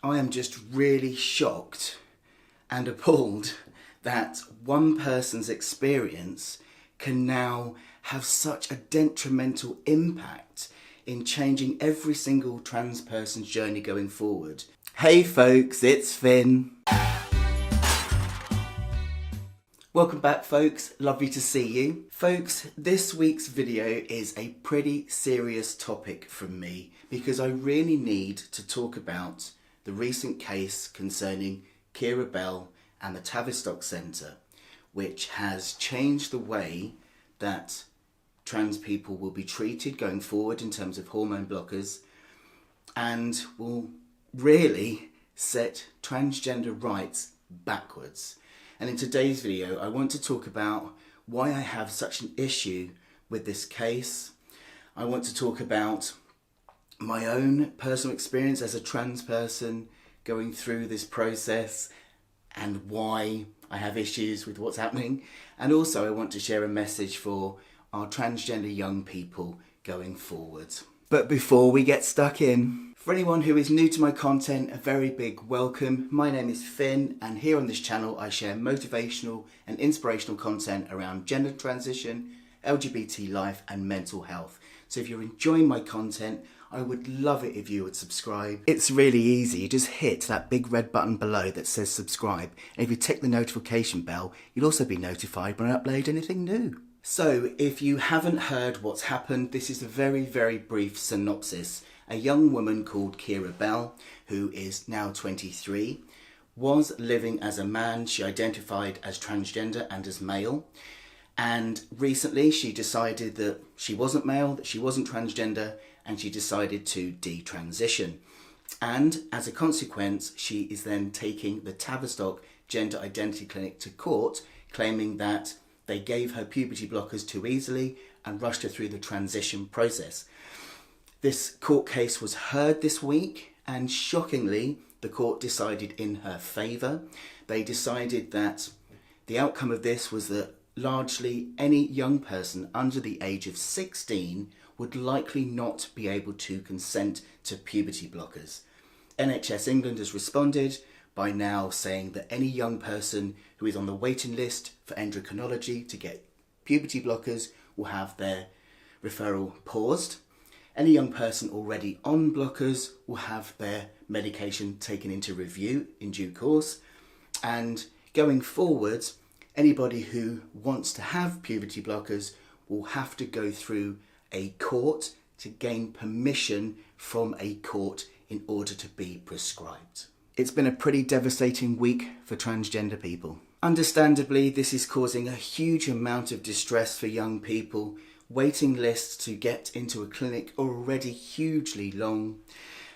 I am just really shocked and appalled that one person's experience can now have such a detrimental impact in changing every single trans person's journey going forward. Hey folks, it's Finn. Welcome back folks, lovely to see you. Folks, this week's video is a pretty serious topic from me because I really need to talk about the recent case concerning Keira Bell and the Tavistock Centre, which has changed the way that trans people will be treated going forward in terms of hormone blockers and will really set transgender rights backwards. And in today's video, I want to talk about why I have such an issue with this case. I want to talk about my own personal experience as a trans person going through this process and why I have issues with what's happening. And also I want to share a message for our transgender young people going forward. But before we get stuck in, for anyone who is new to my content, a very big welcome. My name is Finn, and here on this channel I share motivational and inspirational content around gender transition, LGBT life and mental health. So if you're enjoying my content, I would love it if you would subscribe. It's really easy, you just hit that big red button below that says subscribe, and if you tick the notification bell, you'll also be notified when I upload anything new. So if you haven't heard what's happened, this is a very, very brief synopsis. A young woman called Keira Bell, who is now 23, was living as a man. She identified as transgender and as male. And recently she decided that she wasn't male, that she wasn't transgender, and she decided to detransition. And as a consequence, she is then taking the Tavistock Gender Identity Clinic to court, claiming that they gave her puberty blockers too easily and rushed her through the transition process. This court case was heard this week, and shockingly, the court decided in her favour. They decided that the outcome of this was that largely any young person under the age of 16 would likely not be able to consent to puberty blockers. NHS England has responded by now saying that any young person who is on the waiting list for endocrinology to get puberty blockers will have their referral paused. Any young person already on blockers will have their medication taken into review in due course. And going forward, anybody who wants to have puberty blockers will have to go through a court to gain permission from a court in order to be prescribed. It's been a pretty devastating week for transgender people. Understandably, this is causing a huge amount of distress for young people. Waiting lists to get into a clinic are already hugely long.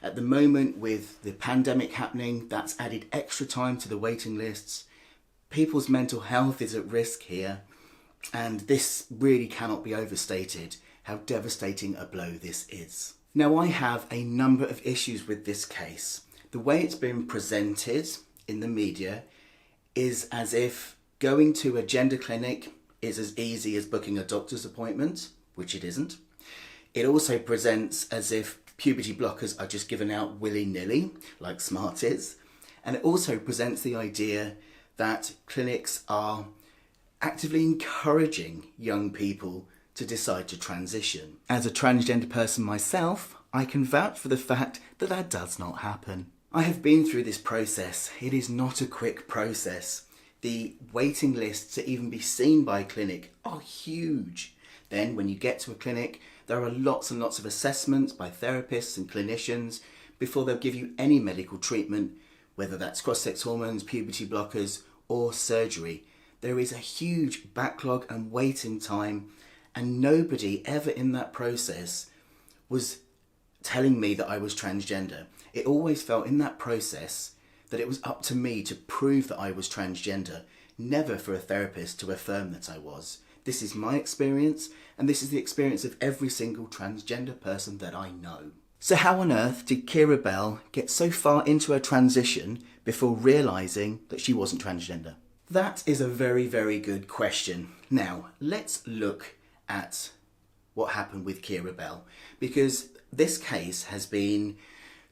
At the moment, with the pandemic happening, that's added extra time to the waiting lists. People's mental health is at risk here, and this really cannot be overstated how devastating a blow this is. Now, I have a number of issues with this case. The way it's been presented in the media is as if going to a gender clinic is as easy as booking a doctor's appointment, which it isn't. It also presents as if puberty blockers are just given out willy-nilly, like Smart is. And it also presents the idea that clinics are actively encouraging young people to decide to transition. As a transgender person myself, I can vouch for the fact that that does not happen. I have been through this process. It is not a quick process. The waiting lists to even be seen by a clinic are huge. Then when you get to a clinic, there are lots and lots of assessments by therapists and clinicians before they'll give you any medical treatment, whether that's cross-sex hormones, puberty blockers, or surgery. There is a huge backlog and waiting time, and nobody ever in that process was telling me that I was transgender. It always felt in that process that it was up to me to prove that I was transgender, never for a therapist to affirm that I was. This is my experience, and this is the experience of every single transgender person that I know. So how on earth did Keira Bell get so far into her transition before realising that she wasn't transgender? That is a very, very good question. Now, let's look at what happened with Keira Bell, because this case has been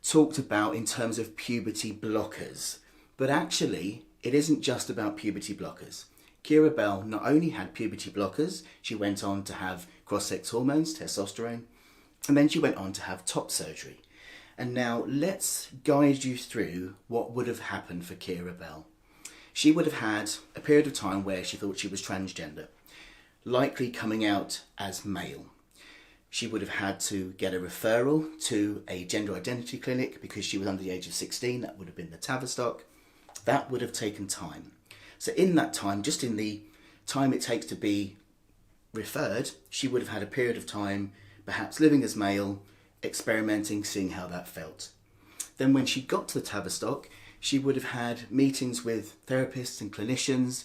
talked about in terms of puberty blockers. But actually, it isn't just about puberty blockers. Keira Bell not only had puberty blockers, she went on to have cross-sex hormones, testosterone, and then she went on to have top surgery. And now let's guide you through what would have happened for Keira Bell. She would have had a period of time where she thought she was transgender, likely coming out as male. She would have had to get a referral to a gender identity clinic because she was under the age of 16. That would have been the Tavistock. That would have taken time. So in that time, just in the time it takes to be referred, she would have had a period of time perhaps living as male, experimenting, seeing how that felt. Then when she got to the Tavistock, she would have had meetings with therapists and clinicians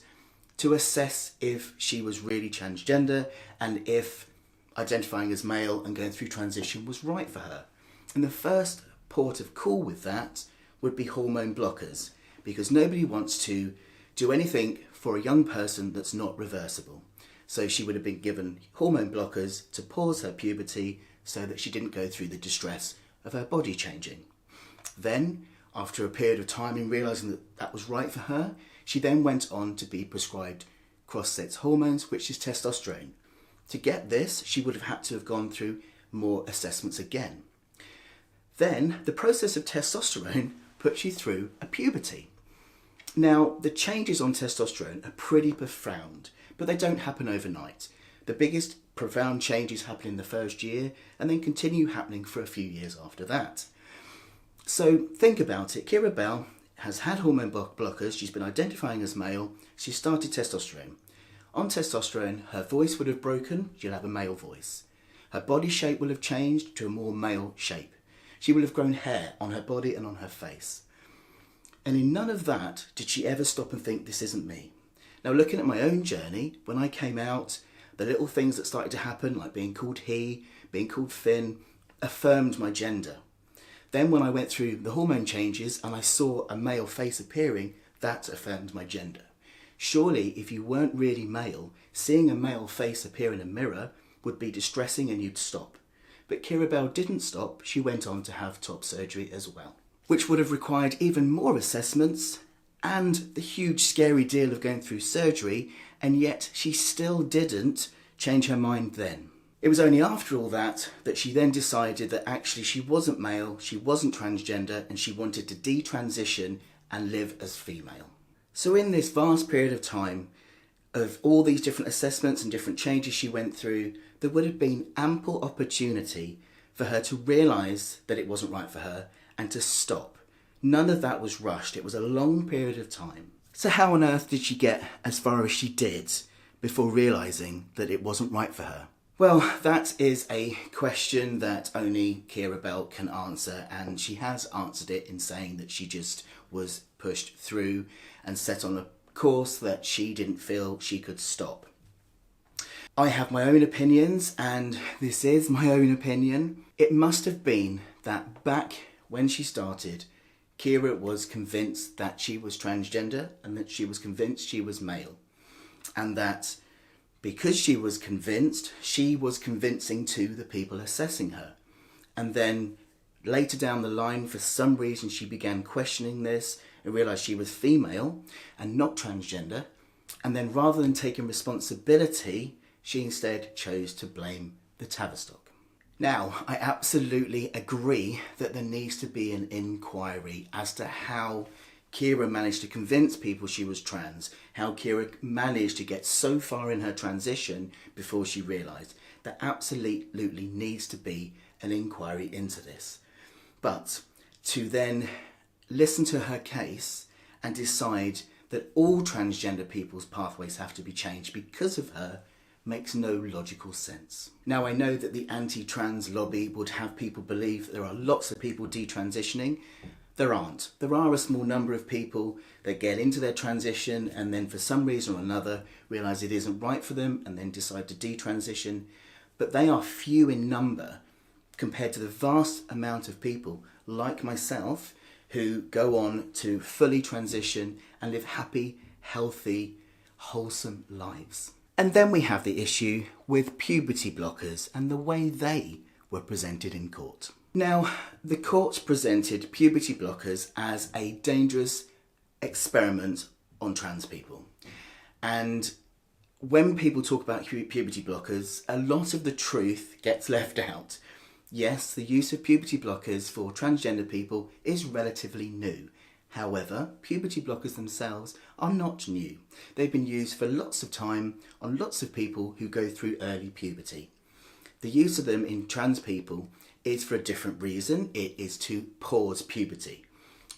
to assess if she was really transgender and if identifying as male and going through transition was right for her. And the first port of call with that would be hormone blockers, because nobody wants to do anything for a young person that's not reversible. So she would have been given hormone blockers to pause her puberty so that she didn't go through the distress of her body changing. Then, after a period of time in realising that that was right for her, she then went on to be prescribed cross-sex hormones, which is testosterone. To get this, she would have had to have gone through more assessments again. Then, the process of testosterone puts you through a puberty. Now, the changes on testosterone are pretty profound, but they don't happen overnight. The biggest profound changes happen in the first year and then continue happening for a few years after that. So think about it. Keira Bell has had hormone blockers. She's been identifying as male. She started testosterone. On testosterone, her voice would have broken. She'll have a male voice. Her body shape will have changed to a more male shape. She will have grown hair on her body and on her face. And in none of that did she ever stop and think, this isn't me. Now, looking at my own journey, when I came out, the little things that started to happen, like being called he, being called Finn, affirmed my gender. Then when I went through the hormone changes and I saw a male face appearing, that affirmed my gender. Surely, if you weren't really male, seeing a male face appear in a mirror would be distressing and you'd stop. But Keira Bell didn't stop. She went on to have top surgery as well, which would have required even more assessments and the huge scary deal of going through surgery, and yet she still didn't change her mind then. It was only after all that she then decided that actually she wasn't male, she wasn't transgender, and she wanted to detransition and live as female. So in this vast period of time of all these different assessments and different changes she went through, there would have been ample opportunity for her to realise that it wasn't right for her and to stop. None of that was rushed. It was a long period of time. So how on earth did she get as far as she did before realising that it wasn't right for her? Well, that is a question that only Keira Bell can answer, and she has answered it in saying that she just was pushed through and set on a course that she didn't feel she could stop. I have my own opinions, and this is my own opinion. It must have been that back when she started, Keira was convinced that she was transgender and that she was convinced she was male. And that because she was convinced, she was convincing to the people assessing her. And then later down the line, for some reason, she began questioning this and realised she was female and not transgender. And then rather than taking responsibility, she instead chose to blame the Tavistock. Now, I absolutely agree that there needs to be an inquiry as to how Keira managed to convince people she was trans, how Keira managed to get so far in her transition before she realised. There absolutely needs to be an inquiry into this. But to then listen to her case and decide that all transgender people's pathways have to be changed because of her makes no logical sense. Now, I know that the anti-trans lobby would have people believe that there are lots of people detransitioning. There aren't. There are a small number of people that get into their transition and then for some reason or another realise it isn't right for them and then decide to detransition. But they are few in number compared to the vast amount of people like myself who go on to fully transition and live happy, healthy, wholesome lives. And then we have the issue with puberty blockers and the way they were presented in court. Now, the court presented puberty blockers as a dangerous experiment on trans people. And when people talk about puberty blockers, a lot of the truth gets left out. Yes, the use of puberty blockers for transgender people is relatively new. However, puberty blockers themselves are not new. They've been used for lots of time on lots of people who go through early puberty. The use of them in trans people is for a different reason. It is to pause puberty.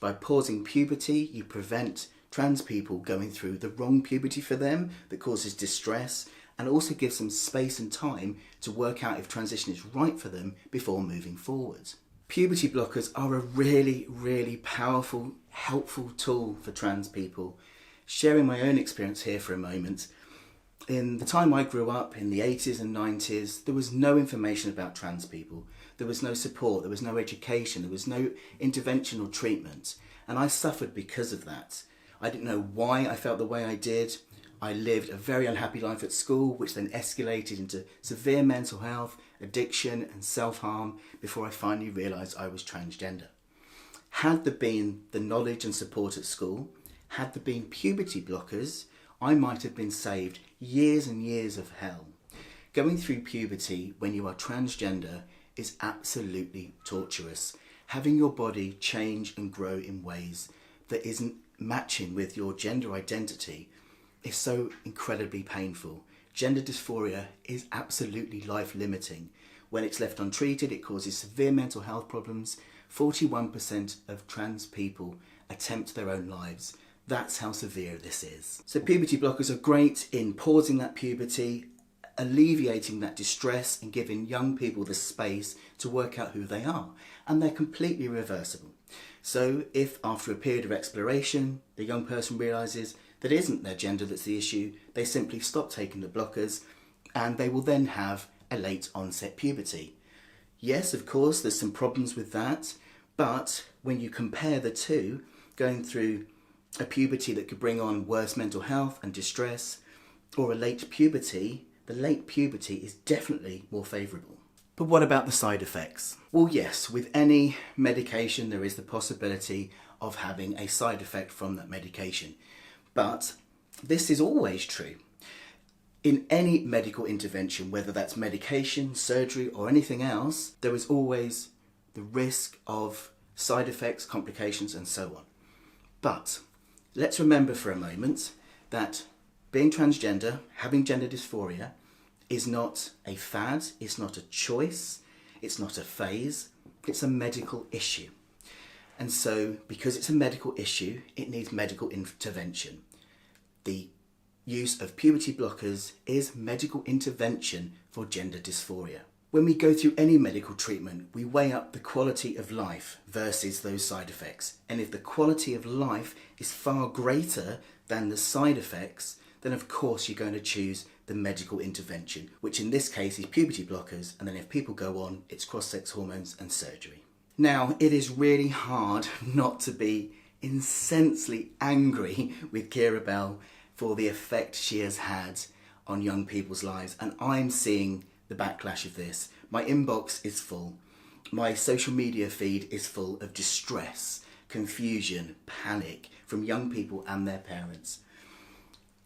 By pausing puberty, you prevent trans people going through the wrong puberty for them that causes distress, and also gives them space and time to work out if transition is right for them before moving forward. Puberty blockers are a really, really powerful, helpful tool for trans people. Sharing my own experience here for a moment. In the time I grew up, in the 80s and 90s, there was no information about trans people. There was no support, there was no education, there was no intervention or treatment. And I suffered because of that. I didn't know why I felt the way I did. I lived a very unhappy life at school, which then escalated into severe mental health, addiction and self-harm before I finally realised I was transgender. Had there been the knowledge and support at school, had there been puberty blockers, I might have been saved years and years of hell. Going through puberty when you are transgender is absolutely torturous. Having your body change and grow in ways that isn't matching with your gender identity is so incredibly painful. Gender dysphoria is absolutely life-limiting. When it's left untreated, it causes severe mental health problems. 41% of trans people attempt their own lives. That's how severe this is. So puberty blockers are great in pausing that puberty, alleviating that distress and giving young people the space to work out who they are. And they're completely reversible. So if after a period of exploration, the young person realises that it isn't their gender that's the issue, they simply stop taking the blockers and they will then have a late onset puberty. Yes, of course, there's some problems with that, but when you compare the two, going through a puberty that could bring on worse mental health and distress, or a late puberty, the late puberty is definitely more favourable. But what about the side effects? Well, yes, with any medication there is the possibility of having a side effect from that medication. But this is always true. In any medical intervention, whether that's medication, surgery or anything else, there is always the risk of side effects, complications and so on. But let's remember for a moment that being transgender, having gender dysphoria, is not a fad, it's not a choice, it's not a phase, it's a medical issue. And so, because it's a medical issue, it needs medical intervention. The use of puberty blockers is medical intervention for gender dysphoria. When we go through any medical treatment, we weigh up the quality of life versus those side effects. And if the quality of life is far greater than the side effects, then of course you're going to choose the medical intervention, which in this case is puberty blockers, and then if people go on, it's cross-sex hormones and surgery. Now, it is really hard not to be incensely angry with Keira Bell for the effect she has had on young people's lives, and I'm seeing the backlash of this. My inbox is full. My social media feed is full of distress, confusion, panic from young people and their parents.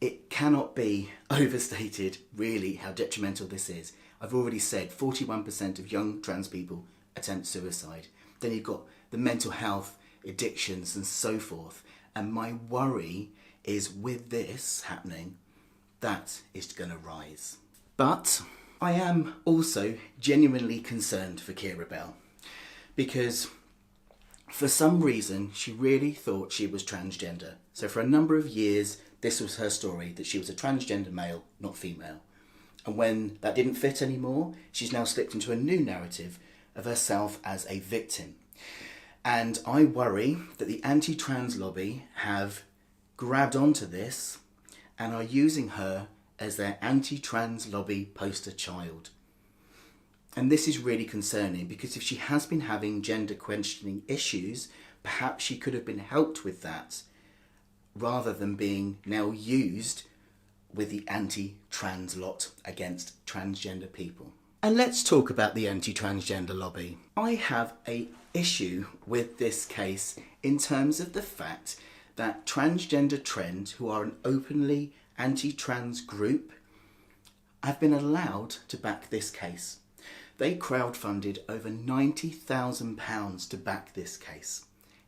It cannot be overstated really how detrimental this is. I've already said 41% of young trans people attempt suicide. Then you've got the mental health, addictions and so forth. And my worry is with this happening, that is going to rise. But I am also genuinely concerned for Keira Bell because for some reason she really thought she was transgender. So for a number of years this was her story, that she was a transgender male, not female. And when that didn't fit anymore, she's now slipped into a new narrative of herself as a victim. And I worry that the anti-trans lobby have grabbed onto this and are using her as their anti-trans lobby poster child. And this is really concerning because if she has been having gender questioning issues, perhaps she could have been helped with that rather than being now used with the anti-trans lot against transgender people. And let's talk about the anti-transgender lobby. I have an issue with this case in terms of the fact that Transgender Trend, who are an openly anti-trans group, have been allowed to back this case. They crowdfunded over £90,000 to back this case.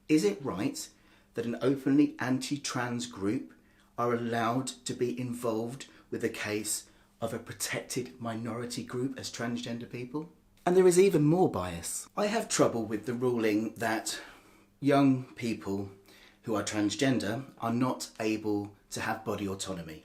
Is it right that an openly anti-trans group are allowed to be involved with a case of a protected minority group as transgender people? And there is even more bias. I have trouble with the ruling that young people who are transgender are not able to have body autonomy.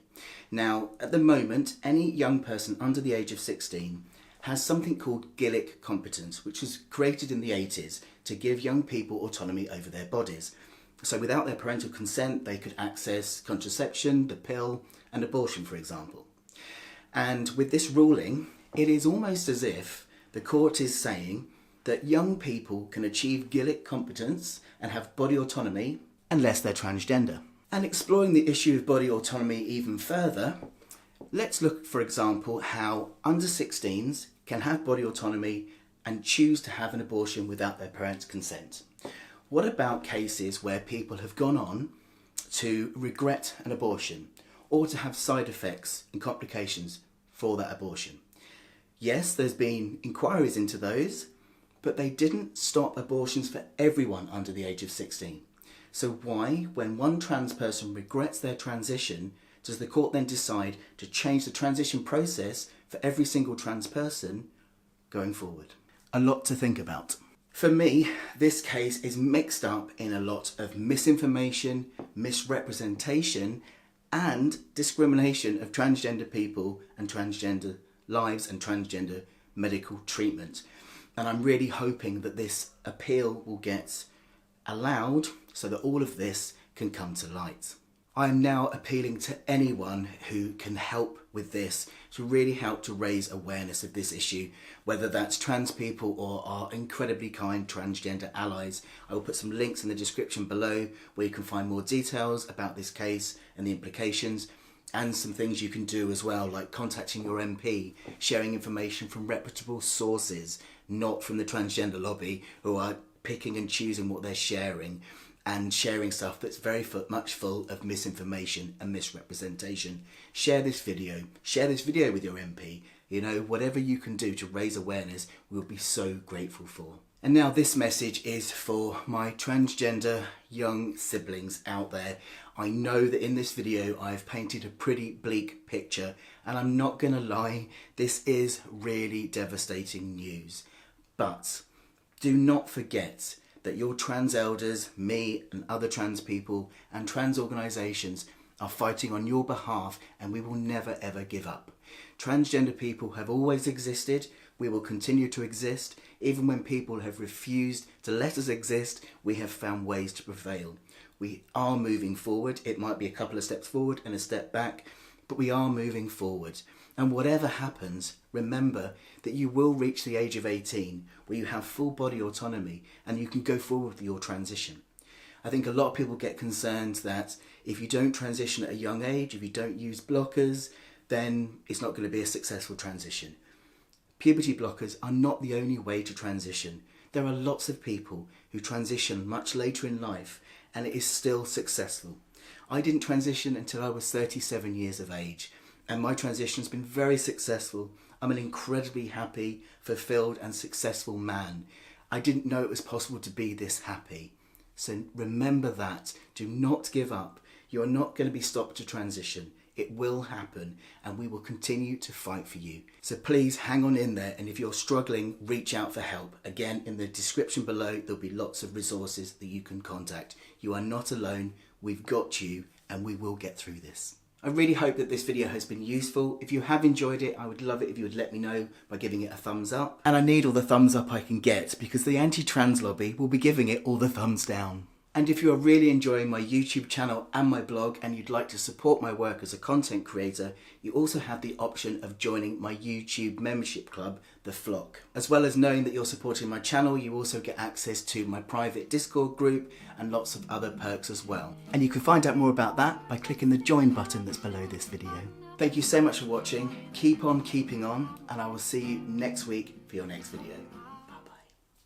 Now, at the moment, any young person under the age of 16 has something called Gillick competence, which was created in the 80s to give young people autonomy over their bodies. So without their parental consent, they could access contraception, the pill, and abortion, for example. And with this ruling, it is almost as if the court is saying that young people can achieve Gillick competence and have body autonomy unless they're transgender. And exploring the issue of body autonomy even further, let's look, for example, how under 16s can have body autonomy and choose to have an abortion without their parents' consent. What about cases where people have gone on to regret an abortion or to have side effects and complications for that abortion? Yes, there's been inquiries into those, but they didn't stop abortions for everyone under the age of 16. So why, when one trans person regrets their transition, does the court then decide to change the transition process for every single trans person going forward? A lot to think about. For me, this case is mixed up in a lot of misinformation, misrepresentation, and discrimination of transgender people and transgender lives and transgender medical treatment. And I'm really hoping that this appeal will get allowed so that all of this can come to light. I am now appealing to anyone who can help with this to really help to raise awareness of this issue, whether that's trans people or our incredibly kind transgender allies. I will put some links in the description below where you can find more details about this case and the implications, and some things you can do as well, like contacting your MP, sharing information from reputable sources, not from the transgender lobby who are picking and choosing what they're sharing, and sharing stuff that's very much full of misinformation and misrepresentation. Share this video with your MP. You know, whatever you can do to raise awareness, we'll be so grateful for. And now this message is for my transgender young siblings out there. I know that in this video I've painted a pretty bleak picture, and I'm not gonna lie, this is really devastating news. But do not forget that your trans elders, me and other trans people and trans organisations are fighting on your behalf, and we will never ever give up. Transgender people have always existed, we will continue to exist. Even when people have refused to let us exist, we have found ways to prevail. We are moving forward. It might be a couple of steps forward and a step back, but we are moving forward. And whatever happens, remember that you will reach the age of 18 where you have full body autonomy and you can go forward with your transition. I think a lot of people get concerned that if you don't transition at a young age, if you don't use blockers, then it's not going to be a successful transition. Puberty blockers are not the only way to transition. There are lots of people who transition much later in life and it is still successful. I didn't transition until I was 37 years of age, and my transition has been very successful. I'm an incredibly happy, fulfilled and successful man. I didn't know it was possible to be this happy. So remember that. Do not give up. You are not going to be stopped to transition. It will happen, and we will continue to fight for you. So please hang on in there, and if you're struggling, reach out for help. Again, in the description below, there'll be lots of resources that you can contact. You are not alone. We've got you, and we will get through this. I really hope that this video has been useful. If you have enjoyed it, I would love it if you would let me know by giving it a thumbs up. And I need all the thumbs up I can get, because the anti-trans lobby will be giving it all the thumbs down. And if you are really enjoying my YouTube channel and my blog and you'd like to support my work as a content creator, you also have the option of joining my YouTube membership club, The Flock. As well as knowing that you're supporting my channel, you also get access to my private Discord group and lots of other perks as well. And you can find out more about that by clicking the join button that's below this video. Thank you so much for watching. Keep on keeping on, and I will see you next week for your next video.